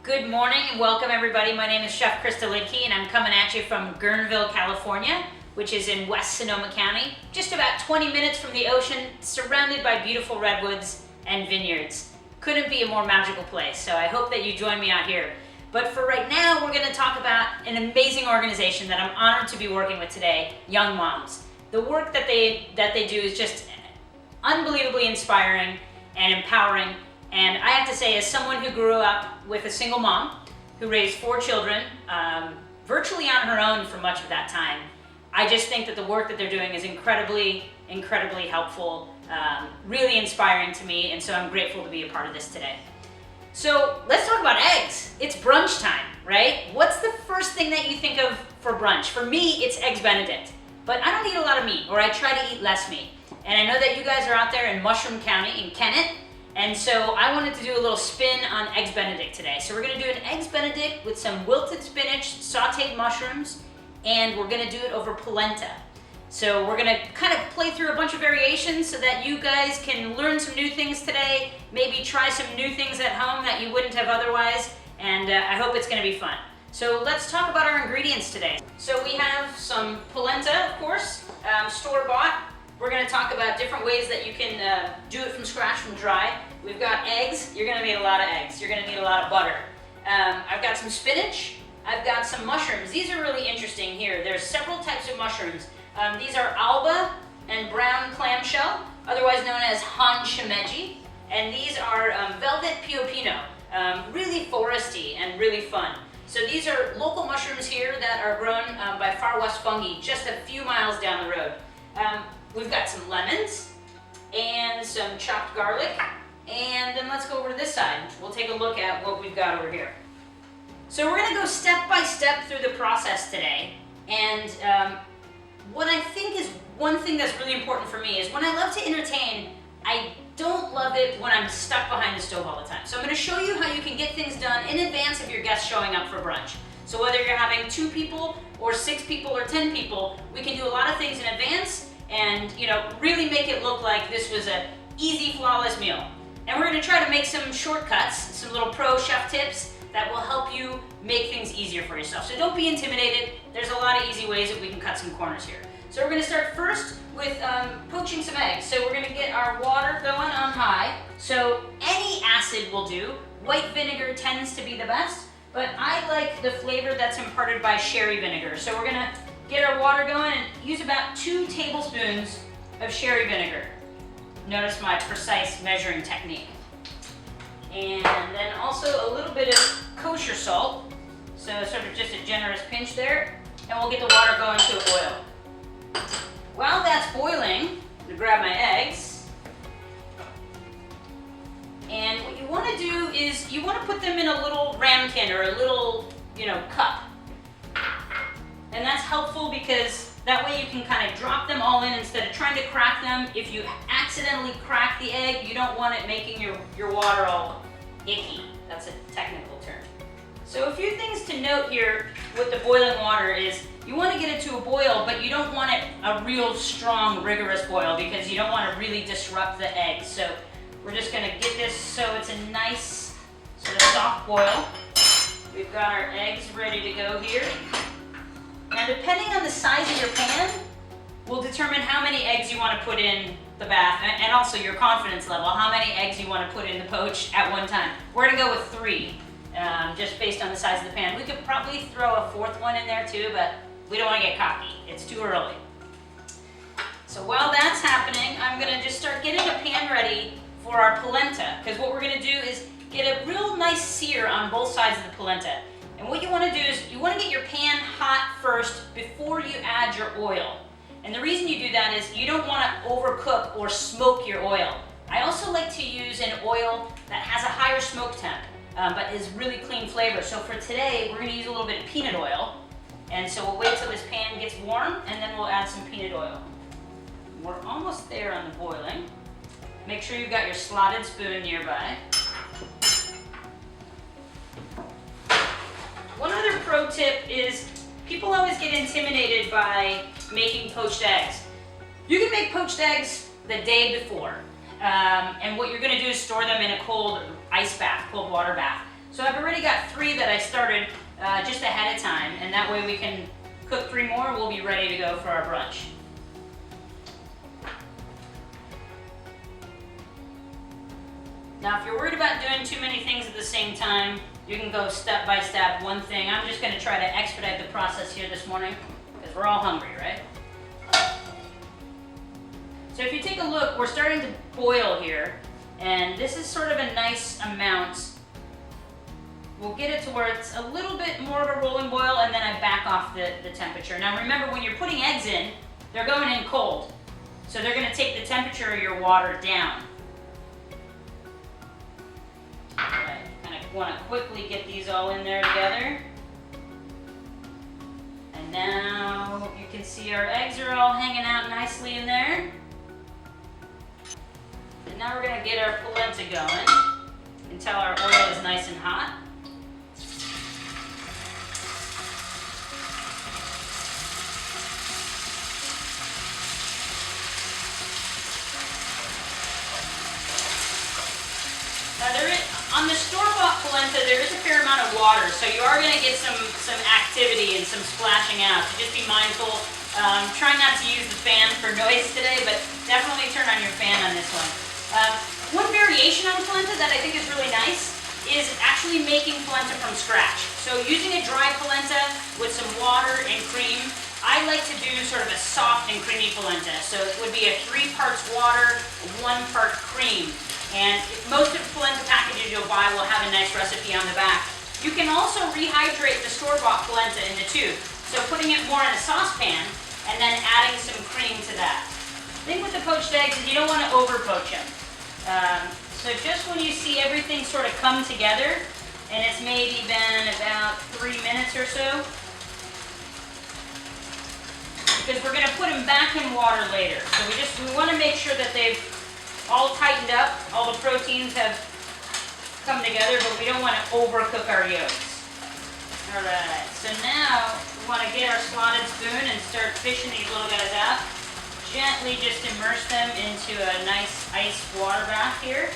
Good morning and welcome everybody. My name is Chef Crista Luedtke and I'm coming at you from Guerneville, California, which is in West Sonoma County, just about 20 minutes from the ocean, surrounded by beautiful redwoods and vineyards. Couldn't be a more magical place, so I hope that you join me out here. But for right now, we're going to talk about an amazing organization that I'm honored to be working with today, YoungMoms. The work that they do is just unbelievably inspiring and empowering. And I have to say, as someone who grew up with a single mom who raised 4 children, virtually on her own for much of that time, I just think that the work that they're doing is incredibly helpful, really inspiring to me, and so I'm grateful to be a part of this today. So let's talk about eggs. It's brunch time, right? What's the first thing that you think of for brunch? For me, it's Eggs Benedict, but I don't eat a lot of meat, or I try to eat less meat. And I know that you guys are out there in Mushroom County in Kennett, and so I wanted to do a little spin on Eggs Benedict today. So we're gonna do an Eggs Benedict with some wilted spinach, sauteed mushrooms, and we're gonna do it over polenta. So we're gonna kind of play through a bunch of variations so that you guys can learn some new things today, maybe try some new things at home that you wouldn't have otherwise, and I hope it's gonna be fun. So let's talk about our ingredients today. So we have some polenta, of course, store-bought. We're going to talk about different ways that you can do it from scratch, from dry. We've got eggs. You're going to need a lot of eggs. You're going to need a lot of butter. I've got some spinach. I've got some mushrooms. These are really interesting here. There's several types of mushrooms. These are alba and brown clamshell, otherwise known as han shimeji. And these are velvet piopino, really foresty and really fun. So these are local mushrooms here that are grown by Far West Fungi, just a few miles down the road. We've got some lemons and some chopped garlic, and then let's go over to this side. We'll take a look at what we've got over here. So we're gonna go step by step through the process today, and what I think is one thing that's really important for me is when I love to entertain, I don't love it when I'm stuck behind the stove all the time. So I'm gonna show you how you can get things done in advance of your guests showing up for brunch. So whether you're having 2 people or 6 people or 10 people, we can do a lot of things in advance and really make it look like this was an easy, flawless meal. And we're gonna try to make some shortcuts, some little pro chef tips that will help you make things easier for yourself. So don't be intimidated. There's a lot of easy ways that we can cut some corners here. So we're gonna start first with poaching some eggs. So we're gonna get our water going on high. So any acid will do. White vinegar tends to be the best, but I like the flavor that's imparted by sherry vinegar. So we're gonna get our water going and use about 2 tablespoons of sherry vinegar. Notice my precise measuring technique. And then also a little bit of kosher salt. So sort of just a generous pinch there. And we'll get the water going to a boil. While that's boiling, I'm gonna grab my eggs. And what you wanna do is you wanna put them in a little ramekin or a little, cup. And that's helpful because that way you can kind of drop them all in instead of trying to crack them. If you accidentally crack the egg, you don't want it making your water all icky. That's a technical term. So a few things to note here with the boiling water is you want to get it to a boil, but you don't want it a real strong, rigorous boil because you don't want to really disrupt the eggs. So we're just going to get this so it's a nice sort of soft boil. We've got our eggs ready to go here. Now, depending on the size of your pan, will determine how many eggs you want to put in the bath, and also your confidence level, how many eggs you want to put in the poach at one time. We're going to go with 3, just based on the size of the pan. We could probably throw a 4th one in there too, but we don't want to get cocky. It's too early. So while that's happening, I'm going to just start getting a pan ready for our polenta, because what we're going to do is get a real nice sear on both sides of the polenta. And what you want to do is you want to get your pan hot first before you add your oil. And the reason you do that is you don't want to overcook or smoke your oil. I also like to use an oil that has a higher smoke temp, but is really clean flavor. So for today, we're going to use a little bit of peanut oil. And so we'll wait till this pan gets warm and then we'll add some peanut oil. We're almost there on the boiling. Make sure you've got your slotted spoon nearby. One other pro tip is people always get intimidated by making poached eggs. You can make poached eggs the day before. And what you're going to do is store them in a cold ice bath, cold water bath. So I've already got 3 that I started just ahead of time, and that way we can cook 3 more, we'll be ready to go for our brunch. Now, if you're worried about doing too many things at the same time, you can go step by step, one thing. I'm just gonna try to expedite the process here this morning, because we're all hungry, right? So if you take a look, we're starting to boil here, and this is sort of a nice amount. We'll get it to where it's a little bit more of a rolling boil, and then I back off the temperature. Now remember, when you're putting eggs in, they're going in cold. So they're gonna take the temperature of your water down. All right, kind of wanna quickly get these all in there together. And now you can see our eggs are all hanging out nicely in there. And now we're gonna get our polenta going until our oil is nice and hot. On the store-bought polenta, there is a fair amount of water, so you are going to get some activity and some splashing out. So just be mindful. Try not to use the fan for noise today, but definitely turn on your fan on this one. One variation on polenta that I think is really nice is actually making polenta from scratch. So using a dry polenta with some water and cream, I like to do sort of a soft and creamy polenta. So it would be a 3 parts water, 1 part cream. And most of the polenta packages you'll buy will have a nice recipe on the back. You can also rehydrate the store-bought polenta in the tube. So putting it more in a saucepan and then adding some cream to that. The thing with the poached eggs is you don't want to over-poach them. So just when you see everything sort of come together, and it's maybe been about 3 minutes or so, because we're going to put them back in water later. So we want to make sure that they've all tightened up, all the proteins have come together, but we don't want to overcook our yolks. All right, so now we want to get our slotted spoon and start fishing these little guys out. Gently just immerse them into a nice ice water bath here.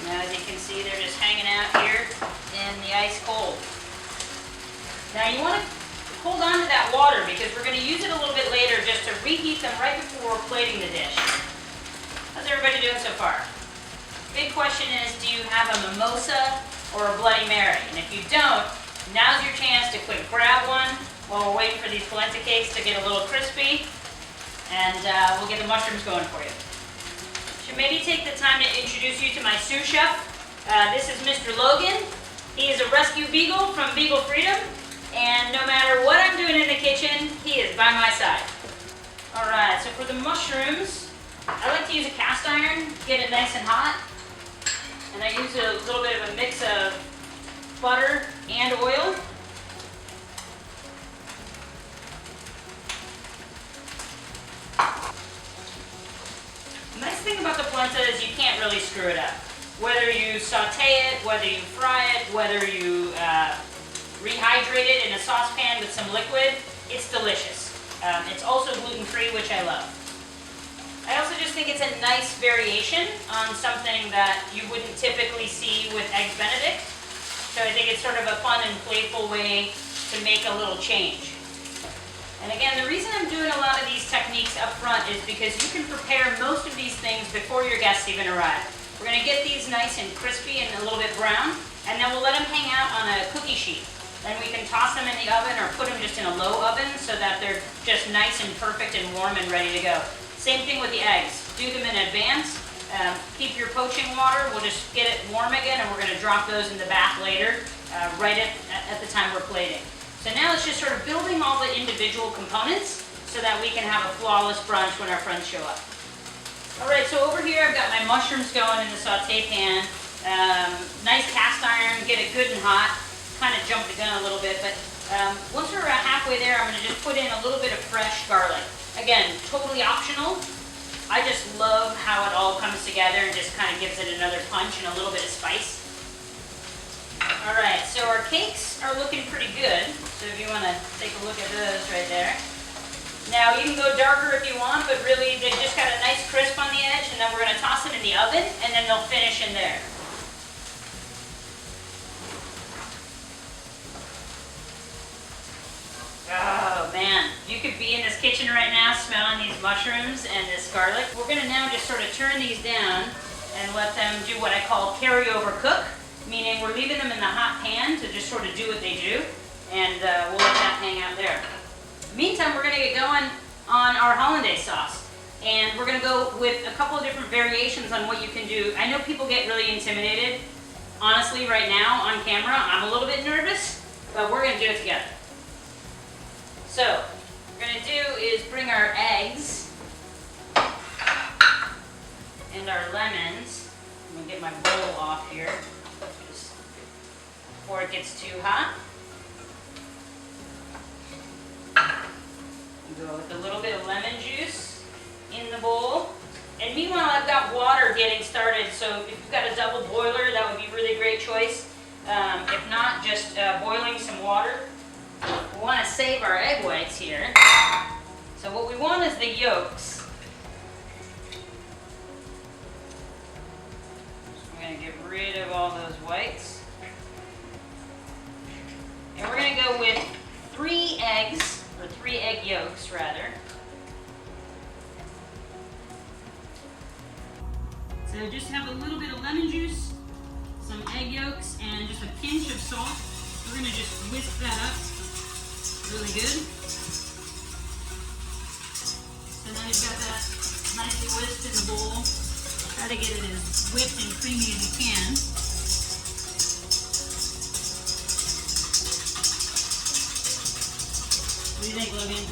Now as you can see, they're just hanging out here in the ice cold. Now you want to hold on to that water because we're going to use it a little bit later just to reheat them right before we're plating the dish. How's everybody doing so far? Big question is, do you have a mimosa or a Bloody Mary? And if you don't, now's your chance to quick grab one while we're waiting for these polenta cakes to get a little crispy, and we'll get the mushrooms going for you. Should maybe take the time to introduce you to my sous chef. This is Mr. Logan. He is a rescue beagle from Beagle Freedom. And no matter what I'm doing in the kitchen, he is by my side. All right, so for the mushrooms, I like to use a cast iron, get it nice and hot. And I use a little bit of a mix of butter and oil. The nice thing about the polenta is you can't really screw it up. Whether you saute it, whether you fry it, whether you rehydrate it in a saucepan with some liquid, it's delicious. It's also gluten-free, which I love. I also just think it's a nice variation on something that you wouldn't typically see with Eggs Benedict. So I think it's sort of a fun and playful way to make a little change. And again, the reason I'm doing a lot of these techniques up front is because you can prepare most of these things before your guests even arrive. We're going to get these nice and crispy and a little bit brown, and then we'll let them hang out on a cookie sheet. Then we can toss them in the oven or put them just in a low oven so that they're just nice and perfect and warm and ready to go. Same thing with the eggs. Do them in advance. Keep your poaching water. We'll just get it warm again, and we're going to drop those in the bath later, right at the time we're plating. So now it's just sort of building all the individual components so that we can have a flawless brunch when our friends show up. All right, so over here I've got my mushrooms going in the saute pan. Nice cast iron, get it good and hot. Kind of jumped the gun a little bit, but once we're about halfway there, I'm going to just put in a little bit of fresh garlic. Again, totally optional. I just love how it all comes together and just kind of gives it another punch and a little bit of spice. All right, so our cakes are looking pretty good. So if you want to take a look at those right there. Now you can go darker if you want, but really they just got a nice crisp on the edge, and then we're going to toss them in the oven, and then they'll finish in there. Oh man, you could be in this kitchen right now smelling these mushrooms and this garlic. We're gonna now just sort of turn these down and let them do what I call carryover cook, meaning we're leaving them in the hot pan to just sort of do what they do, and we'll let that hang out there. Meantime, we're gonna get going on our hollandaise sauce. And we're gonna go with a couple of different variations on what you can do. I know people get really intimidated. Honestly, right now on camera, I'm a little bit nervous, but we're gonna do it together. So, what we're gonna do is bring our eggs and our lemons. I'm gonna get my bowl off here just before it gets too hot. Go with a little bit of lemon juice in the bowl. And meanwhile, I've got water getting started, so if you've got a double boiler, that would be a really great choice. If not, just boiling some water. We want to save our egg whites here. So what we want is the yolks. So we're going to get rid of all those whites. And we're going to go with 3 eggs, or 3 egg yolks rather. So just have a little bit of lemon juice, some egg yolks, and just a pinch of salt. We're going to just whisk that up really good. So now you've got that nicely whisked in the bowl. Try to get it as whipped and creamy as you can. What do you think, Logan?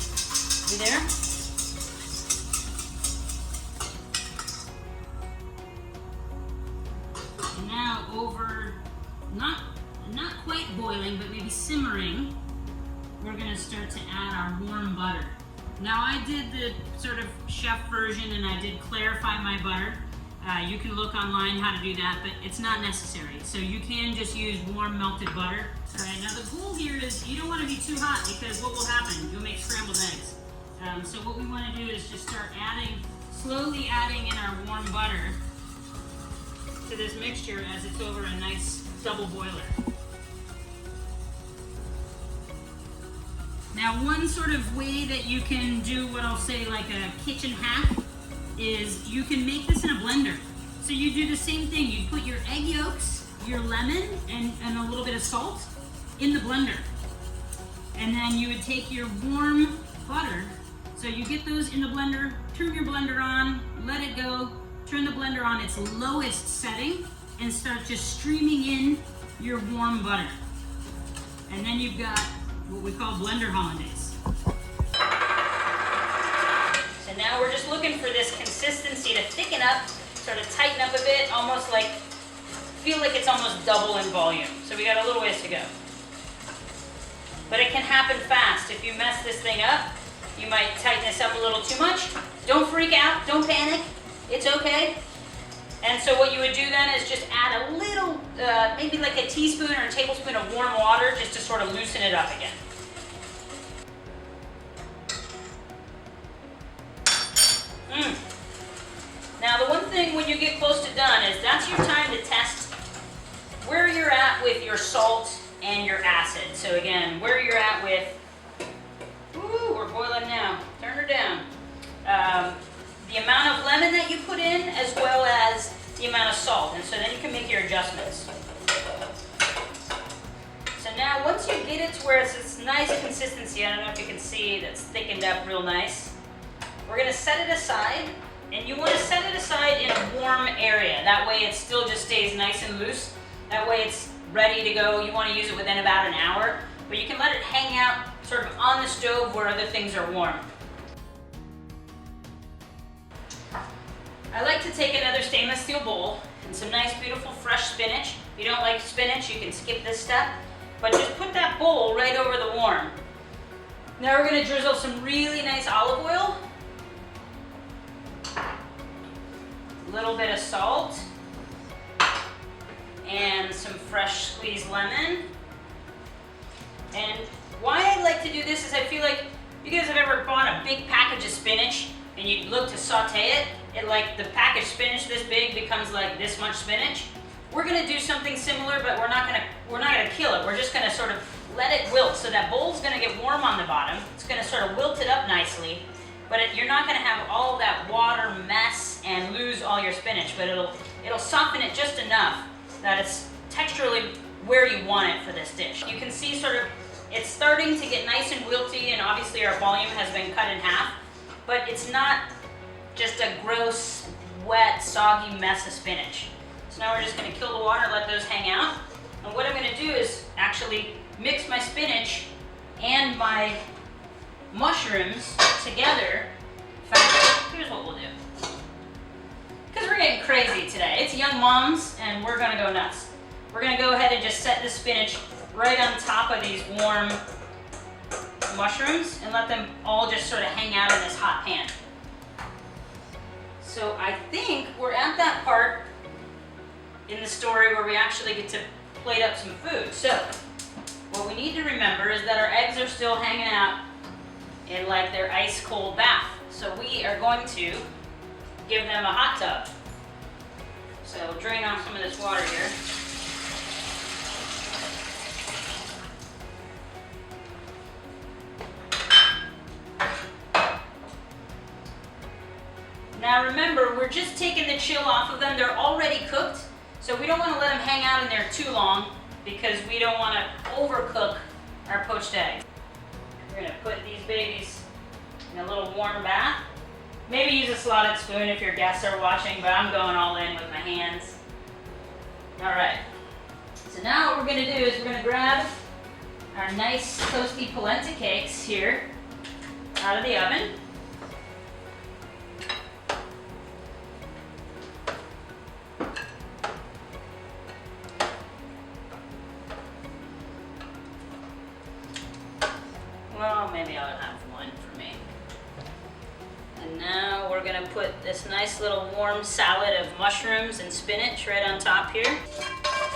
You there? And now over, not quite boiling, but maybe simmering, we're gonna start to add our warm butter. Now I did the sort of chef version and I did clarify my butter. You can look online how to do that, but it's not necessary. So you can just use warm melted butter. All right, now the goal here is you don't want to be too hot because what will happen? You'll make scrambled eggs. So what we want to do is just start slowly adding in our warm butter to this mixture as it's over a nice double boiler. Now one sort of way that you can do what I'll say like a kitchen hack is you can make this in a blender. So you do the same thing. You put your egg yolks, your lemon, and a little bit of salt in the blender. And then you would take your warm butter. So you get those in the blender, turn your blender on, let it go, turn the blender on its lowest setting, and start just streaming in your warm butter. And then you've got what we call blender hollandaise. So now we're just looking for this consistency to thicken up, sort of tighten up a bit, almost like, feel like it's almost double in volume. So we got a little ways to go. But it can happen fast. If you mess this thing up, you might tighten this up a little too much. Don't freak out, don't panic, it's okay. And so what you would do then is just add a little, maybe like a teaspoon or a tablespoon of warm water just to sort of loosen it up again. Now the one thing when you get close to done is that's your time to test where you're at with your salt and your acid. So again, where you're at with, ooh, we're boiling now, turn her down. The amount of lemon that you put in as well as the amount of salt, and so then you can make your adjustments. So now once you get it to where it's this nice consistency, I don't know if you can see that's thickened up real nice, we're going to set it aside, and you want to set it aside in a warm area. That way it still just stays nice and loose. That way it's ready to go. You want to use it within about an hour, but you can let it hang out sort of on the stove where other things are warm. I like to take another stainless steel bowl and some nice beautiful fresh spinach. If you don't like spinach, you can skip this step, but just put that bowl right over the warm. Now we're going to drizzle some really nice olive oil, a little bit of salt, and some fresh squeezed lemon. And why I like to do this is I feel like you guys have ever bought a big package of spinach and you look to saute it, like the packaged spinach this big becomes like this much spinach. We're gonna do something similar, but we're not gonna kill it. We're just gonna sort of let it wilt. So that bowl's gonna get warm on the bottom. It's gonna sort of wilt it up nicely, but you're not gonna have all that water mess and lose all your spinach, but it'll soften it just enough that it's texturally where you want it for this dish. You can see sort of it's starting to get nice and wilty, and obviously our volume has been cut in half, but it's not just a gross, wet, soggy mess of spinach. So now we're just gonna kill the water, let those hang out. And what I'm gonna do is actually mix my spinach and my mushrooms together. In fact, here's what we'll do. Because we're getting crazy today. It's Young Moms, and we're gonna go nuts. We're gonna go ahead and just set the spinach right on top of these warm mushrooms and let them all just sort of hang out in this hot pan. So I think we're at that part in the story where we actually get to plate up some food. So what we need to remember is that our eggs are still hanging out in like their ice cold bath. So we are going to give them a hot tub. So drain off some of this water here. Now remember, we're just taking the chill off of them. They're already cooked, so we don't want to let them hang out in there too long because we don't want to overcook our poached egg. We're going to put these babies in a little warm bath. Maybe use a slotted spoon if your guests are watching, but I'm going all in with my hands. All right, so now what we're going to do is we're going to grab our nice toasty polenta cakes here out of the oven. Well, maybe I'll have one for me. And now we're gonna put this nice little warm salad of mushrooms and spinach right on top here.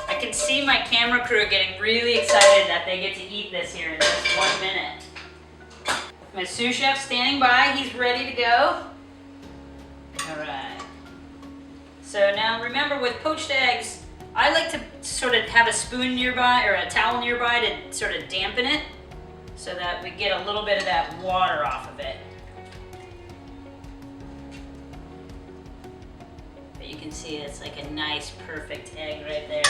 I can see my camera crew getting really excited that they get to eat this here in just 1 minute. My sous chef standing by, he's ready to go. All right. So now remember, with poached eggs, I like to sort of have a spoon nearby or a towel nearby to sort of dampen it, so that we get a little bit of that water off of it. But you can see it's like a nice, perfect egg right there.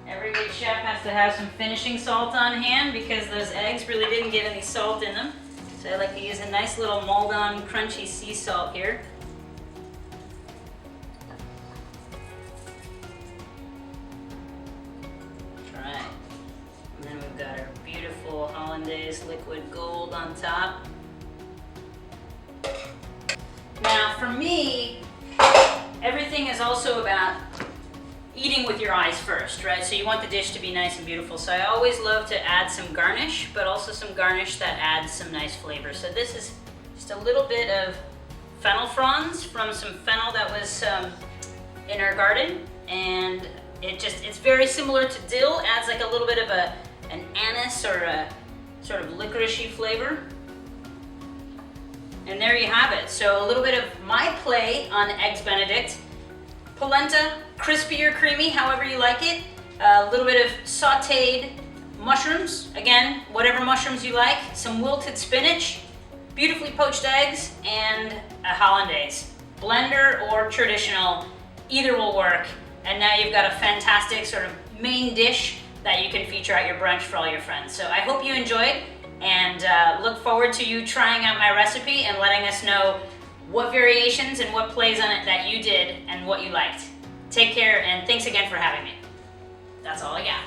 Every good chef has to have some finishing salt on hand because those eggs really didn't get any salt in them. So I like to use a nice little Maldon crunchy sea salt here. That's right. And then we've got our beautiful Hollandaise liquid gold on top. Now for me, everything is also about eating with your eyes first, right? So you want the dish to be nice and beautiful. So I always love to add some garnish, but also some garnish that adds some nice flavor. So this is just a little bit of fennel fronds from some fennel that was in our garden. And it's very similar to dill, adds like a little bit of an anise or a sort of licoricey flavor. And there you have it. So a little bit of my play on Eggs Benedict. Polenta, crispy or creamy, however you like it. A little bit of sauteed mushrooms, again, whatever mushrooms you like. Some wilted spinach, beautifully poached eggs, and a hollandaise. Blender or traditional, either will work. And now you've got a fantastic sort of main dish that you can feature at your brunch for all your friends. So I hope you enjoyed, and look forward to you trying out my recipe and letting us know what variations and what plays on it that you did and what you liked. Take care, and thanks again for having me. That's all I got.